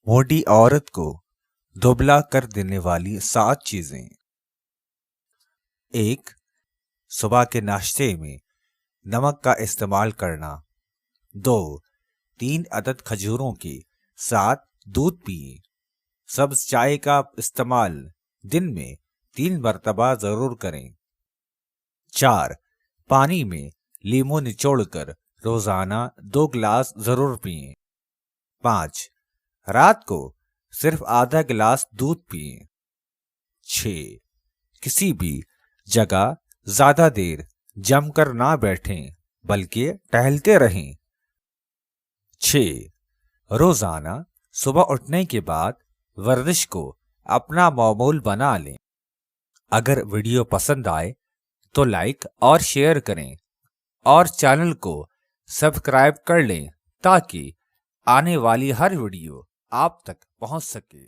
موٹی عورت کو دبلا کر دینے والی 7 چیزیں۔ 1. صبح کے ناشتے میں نمک کا استعمال کرنا۔ 2. 3 عدد کھجوروں کے ساتھ دودھ پئیں۔ سبز چائے کا استعمال دن میں 3 مرتبہ ضرور کریں۔ 4. پانی میں لیموں نچوڑ کر روزانہ 2 گلاس ضرور پئیں۔ 5. رات کو صرف آدھا گلاس دودھ پئیں۔ 6. کسی بھی جگہ زیادہ دیر جم کر نہ بیٹھیں بلکہ ٹہلتے رہیں۔ 6. روزانہ صبح اٹھنے کے بعد ورزش کو اپنا معمول بنا لیں۔ اگر ویڈیو پسند آئے تو لائک اور شیئر کریں اور چینل کو سبسکرائب کر لیں تاکہ آنے والی ہر ویڈیو آپ تک پہنچ سکے۔